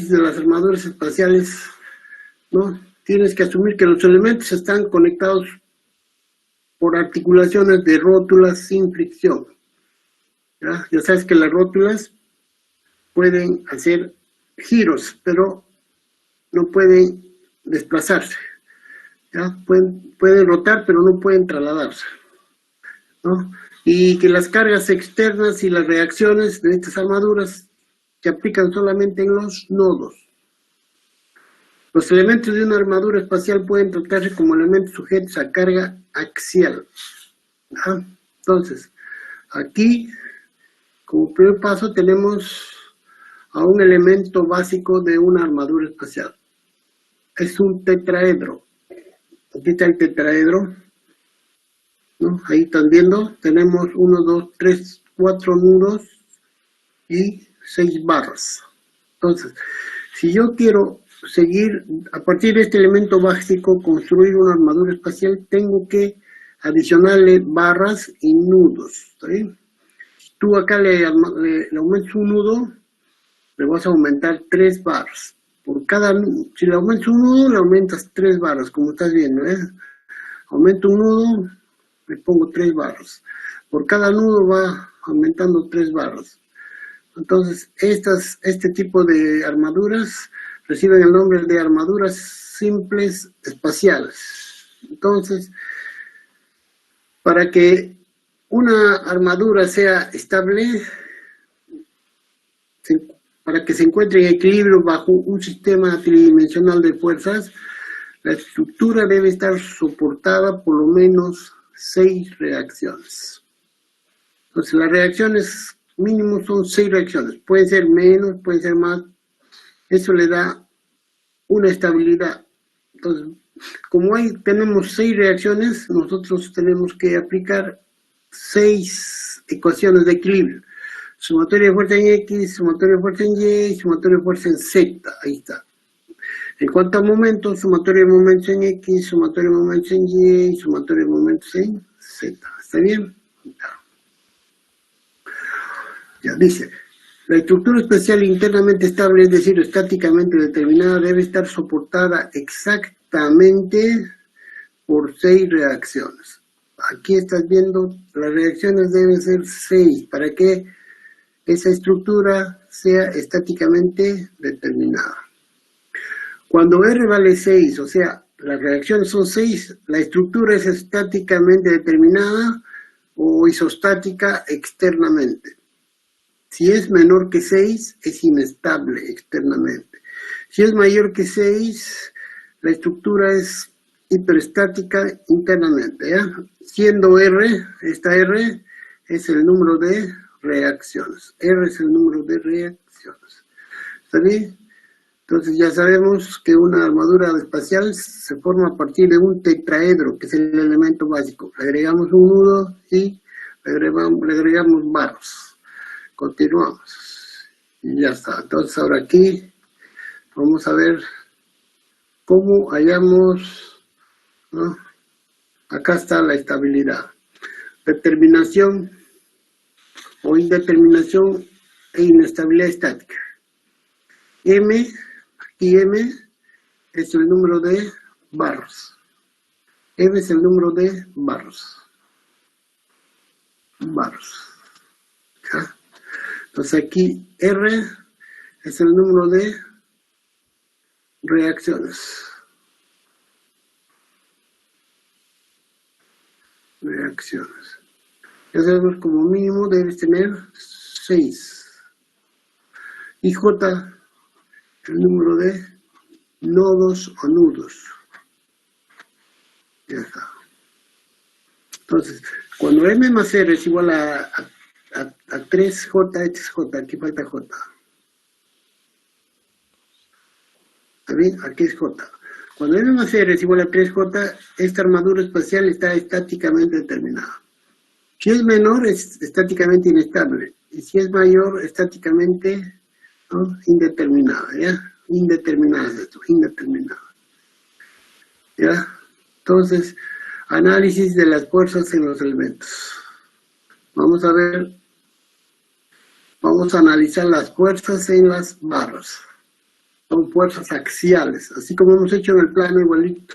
análisis de las armaduras espaciales, ¿no? Tienes que asumir que los elementos están conectados por articulaciones de rótulas sin fricción. Ya sabes que las rótulas pueden hacer giros, pero no pueden desplazarse. ¿Ya? Pueden rotar, pero no pueden trasladarse, ¿no? Y que las cargas externas y las reacciones de estas armaduras se aplican solamente en los nodos. Los elementos de una armadura espacial pueden tratarse como elementos sujetos a carga axial. ¿Ah? Entonces, aquí, como primer paso, tenemos a un elemento básico de una armadura espacial. Es un tetraedro. Aquí está el tetraedro, ¿no? Ahí están viendo, tenemos 1, 2, 3, 4 nudos y 6 barras. Entonces, si yo quiero seguir, a partir de este elemento básico, construir una armadura espacial, tengo que adicionarle barras y nudos. ¿Sí? Si tú acá le aumentas un nudo, le vas a aumentar 3 barras. Por cada, si le aumentas un nudo, le aumentas 3 barras, como estás viendo, ¿eh? Aumento un nudo, le pongo 3 barras. Por cada nudo va aumentando 3 barras. Entonces, este tipo de armaduras reciben el nombre de armaduras simples espaciales. Entonces, para que una armadura sea estable, para que se encuentre en equilibrio bajo un sistema tridimensional de fuerzas, la estructura debe estar soportada por lo menos 6 reacciones. Entonces, las reacciones mínimo son 6 reacciones. Pueden ser menos, pueden ser más. Eso le da una estabilidad. Entonces, como tenemos 6 reacciones, nosotros tenemos que aplicar 6 ecuaciones de equilibrio. Sumatoria de fuerza en X, sumatoria de fuerza en Y, sumatoria de fuerza en Z. Ahí está. En cuanto a momentos, sumatoria de momentos en X, sumatoria de momentos en Y, sumatoria de momentos en Z. ¿Está bien? Ya dice, la estructura espacial internamente estable, es decir, estáticamente determinada, debe estar soportada exactamente por 6 reacciones. Aquí estás viendo, las reacciones deben ser 6, para que esa estructura sea estáticamente determinada. Cuando R vale 6, o sea, las reacciones son 6, la estructura es estáticamente determinada o isostática externamente. Si es menor que 6, es inestable externamente. Si es mayor que 6, la estructura es hiperestática internamente, ¿ya? Siendo R, esta R es el número de reacciones. R es el número de reacciones. ¿Está bien? Entonces ya sabemos que una armadura espacial se forma a partir de un tetraedro, que es el elemento básico. Le agregamos un nudo y le agregamos barras. Continuamos. Y ya está. Entonces ahora aquí vamos a ver cómo hallamos, ¿no? Acá está la estabilidad. Determinación o indeterminación e inestabilidad estática. M, aquí M es el número de barras. M es el número de barras. ¿Ja? Entonces aquí R es el número de reacciones. Ya sabemos, como mínimo debes tener 6. Y J, el número de nodos o nudos. Ya está. Entonces, cuando M más R es igual a 3J, este es J, aquí falta J. ¿Está bien? Aquí es J. Cuando M más R es igual a 3J, esta armadura espacial está estáticamente determinada. Si es menor, es estáticamente inestable. Y si es mayor, estáticamente, ¿no?, indeterminada, ¿ya? Indeterminada es esto, indeterminada. ¿Ya? Entonces, análisis de las fuerzas en los elementos. Vamos a analizar las fuerzas en las barras. son fuerzas axiales, así como hemos hecho en el plano igualito.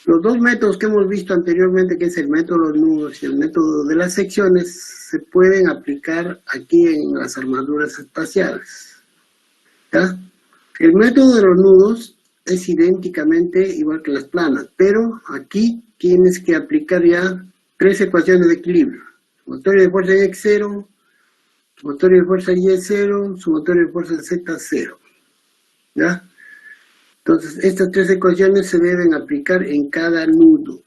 Los dos métodos que hemos visto anteriormente, que es el método de los nudos y el método de las secciones, se pueden aplicar aquí en las armaduras espaciales. ¿Ya? El método de los nudos es idénticamente igual que las planas, pero aquí tienes que aplicar ya 3 ecuaciones de equilibrio. Sumatoria de fuerza X0, sumatoria de fuerza Y0, sumatoria de fuerza Z0. ¿Ya? Entonces, estas 3 ecuaciones se deben aplicar en cada nudo.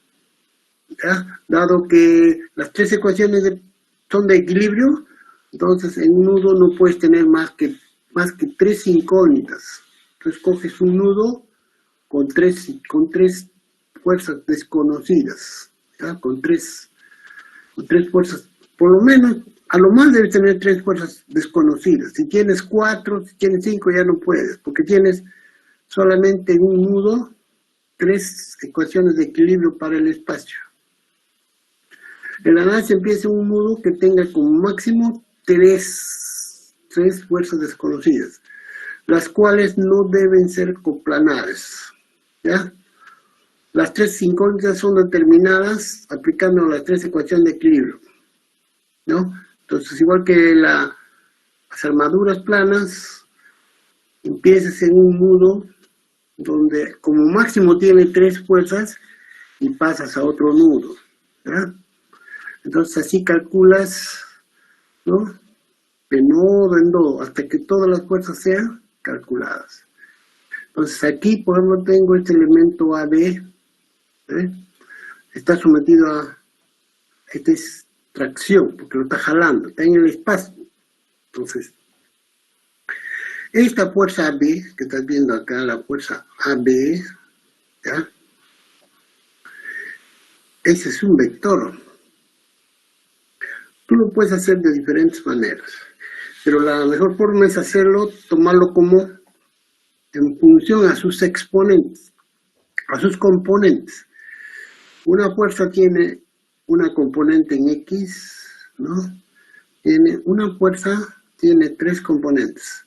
¿Ya? Dado que las 3 ecuaciones son de equilibrio, entonces en un nudo no puedes tener más que 3 incógnitas. Entonces coges un nudo con tres fuerzas desconocidas. ¿Ya? Con tres fuerzas, por lo menos, a lo más debes tener 3 fuerzas desconocidas. Si tienes 4, si tienes 5 ya no puedes, porque tienes solamente en un nudo 3 ecuaciones de equilibrio para el espacio. El análisis empieza en un nudo que tenga como máximo 3 fuerzas desconocidas, las cuales no deben ser coplanares. ¿Ya? Las 3 incógnitas son determinadas aplicando las 3 ecuaciones de equilibrio, ¿no? Entonces, igual que las armaduras planas, empiezas en un nudo donde como máximo tiene 3 fuerzas y pasas a otro nudo. ¿Ya? Entonces así calculas, ¿no? De nodo en nodo, hasta que todas las fuerzas sean calculadas. Entonces aquí, por ejemplo, tengo este elemento AB, está sometido a esta tracción, porque lo está jalando, está en el espacio. Entonces, esta fuerza AB, que estás viendo acá, la fuerza AB, ¿ya? Ese es un vector. Tú lo puedes hacer de diferentes maneras, pero la mejor forma es hacerlo, tomarlo como en función a sus exponentes, a sus componentes. Una fuerza tiene una componente en X, ¿no? Una fuerza tiene 3 componentes.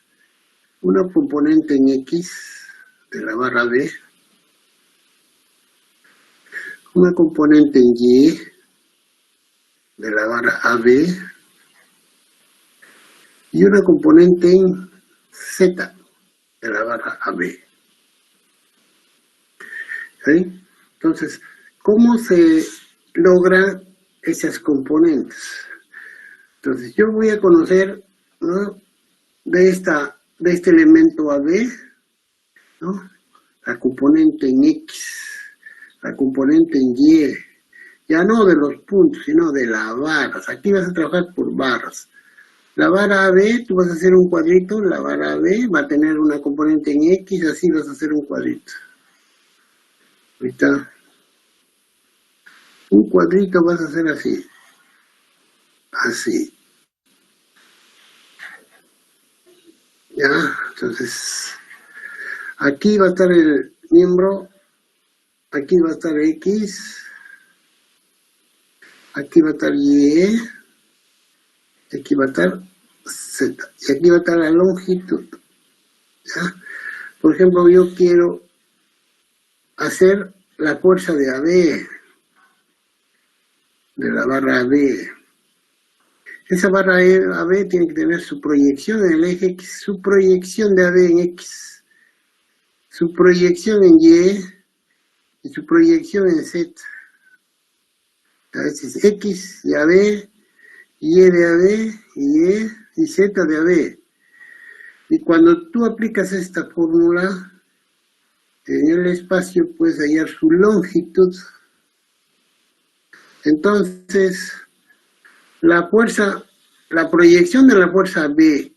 Una componente en X de la barra B, una componente en Y de la barra AB y una componente en Z de la barra AB. ¿Sí? Entonces, ¿cómo se logra esas componentes? Entonces, yo voy a conocer, ¿no?, de este elemento AB, ¿no?, la componente en X, la componente en Y, ya no de los puntos, sino de las barras. Aquí vas a trabajar por barras. La barra AB, tú vas a hacer un cuadrito, la barra AB va a tener una componente en X, así vas a hacer un cuadrito. Ahorita, un cuadrito vas a hacer así, así. Ya, entonces, aquí va a estar el miembro, aquí va a estar X, aquí va a estar Y, aquí va a estar Z, y aquí va a estar la longitud. ¿Ya? Por ejemplo, yo quiero hacer la fuerza de AB, de la barra AB. Esa barra AB tiene que tener su proyección en el eje X, su proyección de AB en X, su proyección en Y y su proyección en Z. A veces X de AB, Y de AB, Y y Z de AB. Y cuando tú aplicas esta fórmula en el espacio, puedes hallar su longitud. Entonces, la proyección de la fuerza B,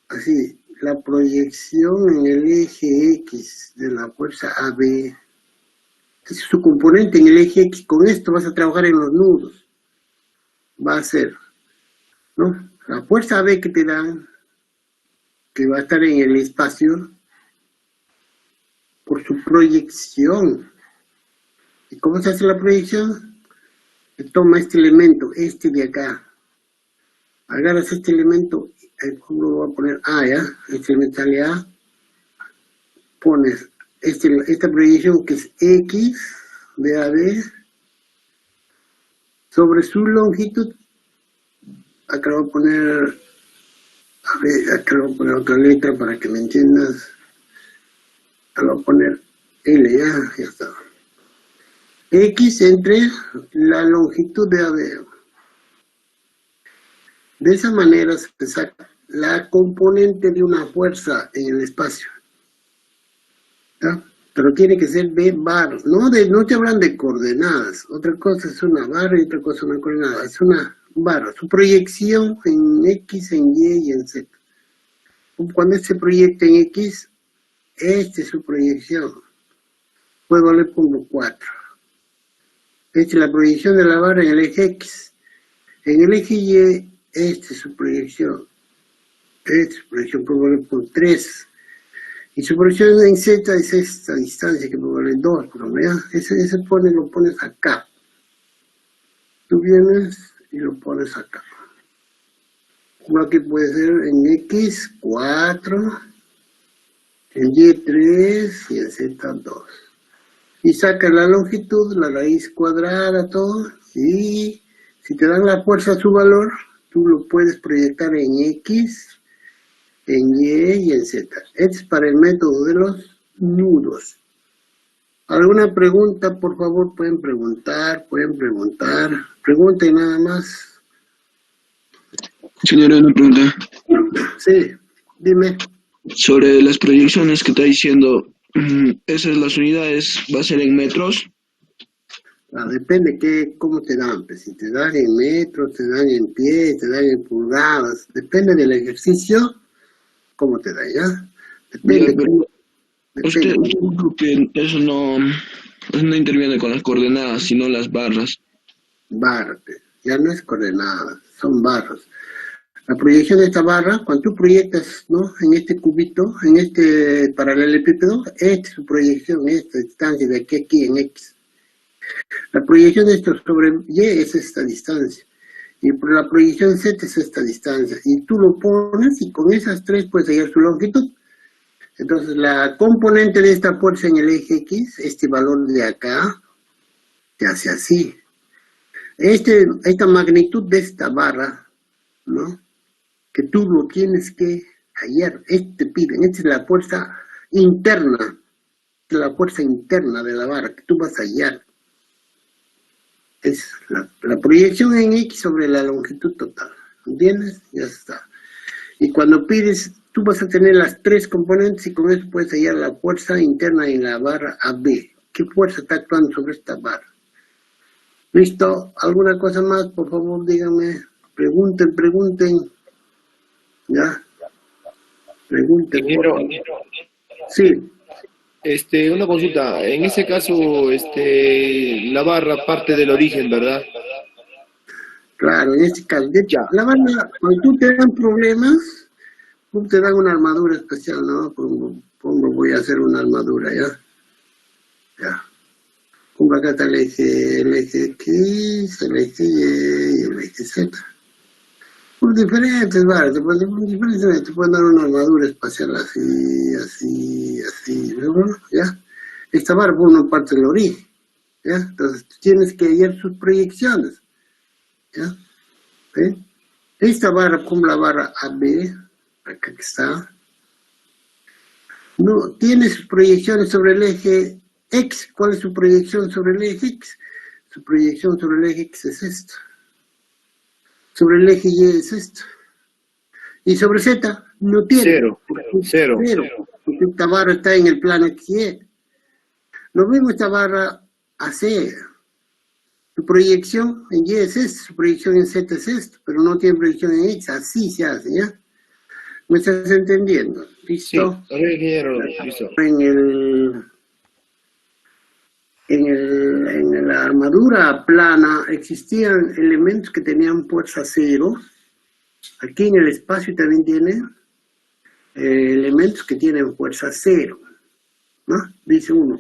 así, la proyección en el eje X de la fuerza AB, es su componente en el eje X. Con esto vas a trabajar en los nudos. Va a ser, ¿no?, la fuerza AB que te dan, que va a estar en el espacio, por su proyección. ¿Y cómo se hace la proyección? Se toma este elemento, este de acá. Agarras este elemento, lo voy a poner A, ¿ya? Este elemento sale A, pones esta proyección que es X de AB sobre su longitud. Acá voy a poner, acá voy a poner otra letra para que me entiendas. Acá voy a poner L, ya está. X entre la longitud de AB. De esa manera se saca la componente de una fuerza en el espacio. ¿Ya? Pero tiene que ser B bar. No te hablan de coordenadas. Otra cosa es una barra y otra cosa es una coordenada. Es una barra. Su proyección en X, en Y y en Z. Cuando se proyecta en X, esta es su proyección. Luego le pongo 4. Esta es la proyección de la barra en el eje X. En el eje Y, esta es su proyección. Esta es su proyección, luego le pongo 3. Y su proyección en Z es esta distancia que puedo valer 2, pero ¿ya? Ese lo pones acá. Tú vienes y lo pones acá. Lo que puede ser en X 4, en Y 3 y en Z 2. Y saca la longitud, la raíz cuadrada, todo. Y si te dan la fuerza a su valor, tú lo puedes proyectar en X, en Y y en Z. Este es para el método de los nudos. ¿Alguna pregunta? Por favor, pueden preguntar. Pregunten nada más. Señora, una pregunta. Sí, dime. Sobre las proyecciones que está diciendo, ¿esas las unidades va a ser en metros? Depende cómo te dan. Pues, si te dan en metros, te dan en pies, te dan en pulgadas. Depende del ejercicio. ¿Cómo te da, ya? Depende. Usted dijo que eso no interviene con las coordenadas, sino las barras. Barras, ya no es coordenadas, son barras. La proyección de esta barra, cuando tú proyectas, ¿no?, en este cubito, en este paralelepípedo, esta es su proyección, esta distancia de aquí a aquí en X. La proyección de esto sobre Y es esta distancia. Y por la proyección Z es esta distancia. Y tú lo pones y con esas tres puedes hallar su longitud. Entonces la componente de esta fuerza en el eje X, este valor de acá, se hace así. Esta magnitud de esta barra, ¿no?, que tú lo tienes que hallar. Esta es la fuerza interna. Es la fuerza interna de la barra que tú vas a hallar. Es la proyección en X sobre la longitud total. ¿Entiendes? Ya está. Y cuando pides, tú vas a tener las tres componentes y con eso puedes hallar la fuerza interna en la barra AB. ¿Qué fuerza está actuando sobre esta barra? ¿Listo? ¿Alguna cosa más? Por favor, díganme. Pregunten. ¿Ya? Pregunten. Sí. Una consulta, en ese caso, la barra parte del origen, ¿verdad? Claro, en este caso, la barra, cuando tú te dan problemas, tú te dan una armadura especial, ¿no? Pongo, voy a hacer una armadura, ¿ya? Pongo acá está el eje X, el eje Y y el eje Z. Por diferentes barras, te pueden dar una armadura espacial así, ¿ya? Esta barra forma parte del origen, ¿ya? Entonces tú tienes que hallar sus proyecciones, ¿ya? ¿Ve? Esta barra, como la barra AB, acá que está, no, tiene sus proyecciones sobre el eje X. ¿Cuál es su proyección sobre el eje X? Su proyección sobre el eje X es esta. Sobre el eje Y es esto. Y sobre Z no tiene. Cero. Porque esta barra está en el plano XY. Lo mismo esta barra AC. Su proyección en Y es esto, su proyección en Z es esto, pero no tiene proyección en X. Así se hace, ¿ya? ¿Me estás entendiendo? ¿Listo? Sí, listo. En la armadura plana existían elementos que tenían fuerza 0. Aquí en el espacio también tiene elementos que tienen fuerza 0, ¿no? Dice uno,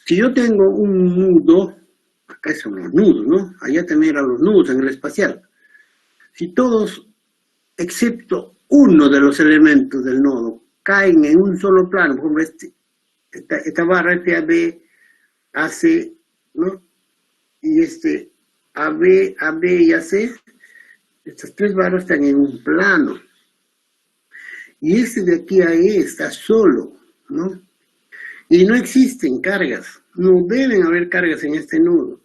si yo tengo un nudo, acá son los nudos, ¿no? Allá también eran los nudos en el espacial. Si todos, excepto uno de los elementos del nodo, caen en un solo plano, por ejemplo, esta barra FAB, AC, ¿no? Y AB y AC, estas tres barras están en un plano. Y de aquí a E está solo, ¿no? Y no existen cargas, no deben haber cargas en este nudo.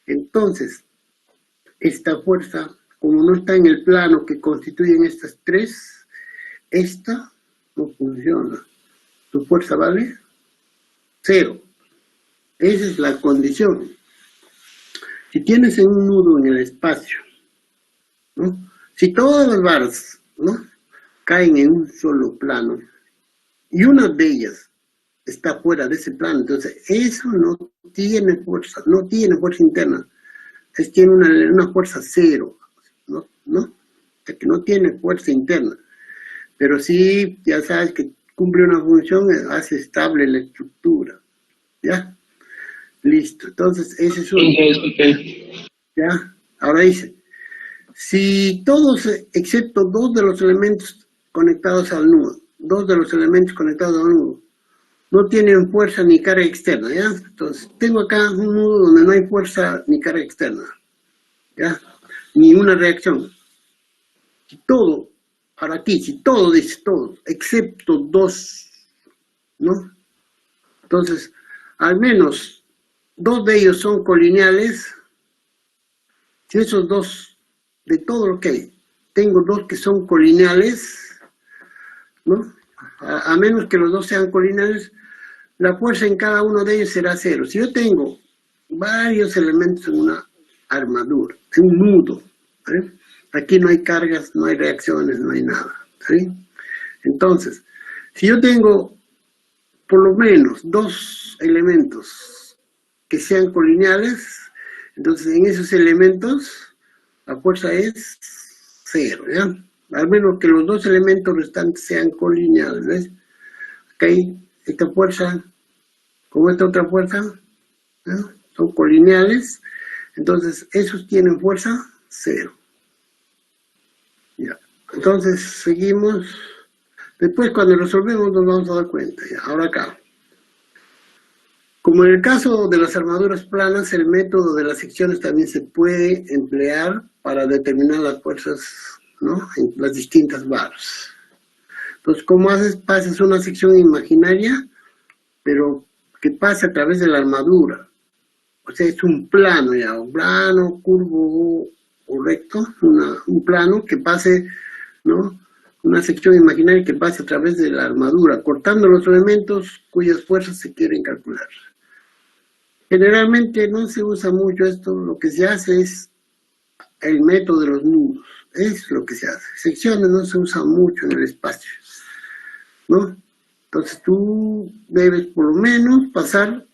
Entonces, esta fuerza, como no está en el plano que constituyen estas tres, esta no funciona. ¿Tu fuerza vale? 0. Esa es la condición. Si tienes en un nudo en el espacio, ¿no? Si todas las barras, ¿no?, caen en un solo plano y una de ellas está fuera de ese plano, entonces eso no tiene fuerza interna, tiene una fuerza 0, ¿no? O sea, que no tiene fuerza interna, pero sí, ya sabes que cumple una función, hace estable la estructura, ¿ya? Listo, entonces ese es uno. ¿Ya? Ahora dice, si todos, excepto dos de los elementos conectados al nudo, no tienen fuerza ni carga externa, ¿ya? Entonces, tengo acá un nudo donde no hay fuerza ni carga externa, ¿ya? Ni una reacción. Si todo, para aquí, si todo, dice todo, excepto dos, ¿no? Entonces, al menos dos de ellos son colineales. Si esos dos, de todo lo que hay, tengo dos que son colineales, ¿no? A menos que los dos sean colineales, la fuerza en cada uno de ellos será 0. Si yo tengo varios elementos en una armadura, en un nudo, ¿sí? Aquí no hay cargas, no hay reacciones, no hay nada, ¿sí? Entonces, si yo tengo por lo menos dos elementos que sean colineales, entonces en esos elementos la fuerza es 0, ¿ya? Al menos que los dos elementos restantes sean colineales, ¿ves? Acá hay esta fuerza, como esta otra fuerza, ¿no? Son colineales, entonces esos tienen fuerza 0. Ya. Entonces seguimos, después cuando resolvemos nos vamos a dar cuenta, ya. Ahora acá. Como en el caso de las armaduras planas, el método de las secciones también se puede emplear para determinar las fuerzas, ¿no?, en las distintas barras. Entonces, ¿cómo haces? Pasas una sección imaginaria, pero que pasa a través de la armadura. O sea, es un plano ya, un plano, curvo o recto, un plano que pase, ¿no?, una sección imaginaria que pase a través de la armadura, cortando los elementos cuyas fuerzas se quieren calcular. Generalmente no se usa mucho esto, lo que se hace es el método de los nudos, es lo que se hace. Secciones no se usan mucho en el espacio, ¿no? Entonces tú debes por lo menos pasar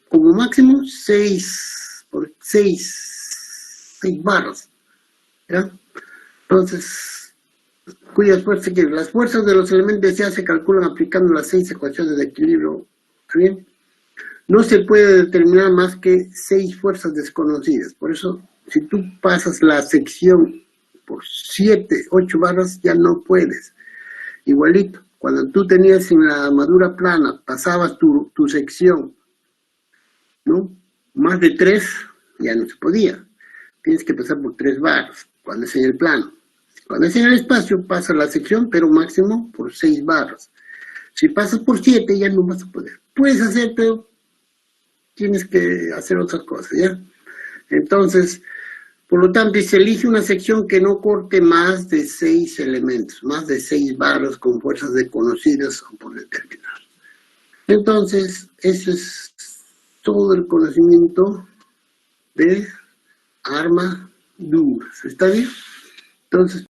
como máximo 6 barras, ¿ya? Entonces, cuyas fuerzas quieren. Las fuerzas de los elementos ya se calculan aplicando las 6 ecuaciones de equilibrio, ¿está bien? No se puede determinar más que 6 fuerzas desconocidas. Por eso, si tú pasas la sección por 7, 8 barras, ya no puedes. Igualito, cuando tú tenías en la armadura plana, pasabas tu sección, ¿no?, más de 3, ya no se podía. Tienes que pasar por 3 barras, cuando es en el plano. Cuando es en el espacio, pasa la sección, pero máximo por 6 barras. Si pasas por 7, ya no vas a poder. Puedes hacer, pero tienes que hacer otras cosas, ¿ya? Entonces, por lo tanto, se elige una sección que no corte más de 6 elementos, más de 6 barras con fuerzas desconocidas o por determinar. Entonces, eso es todo el conocimiento de armaduras. ¿Está bien? Entonces,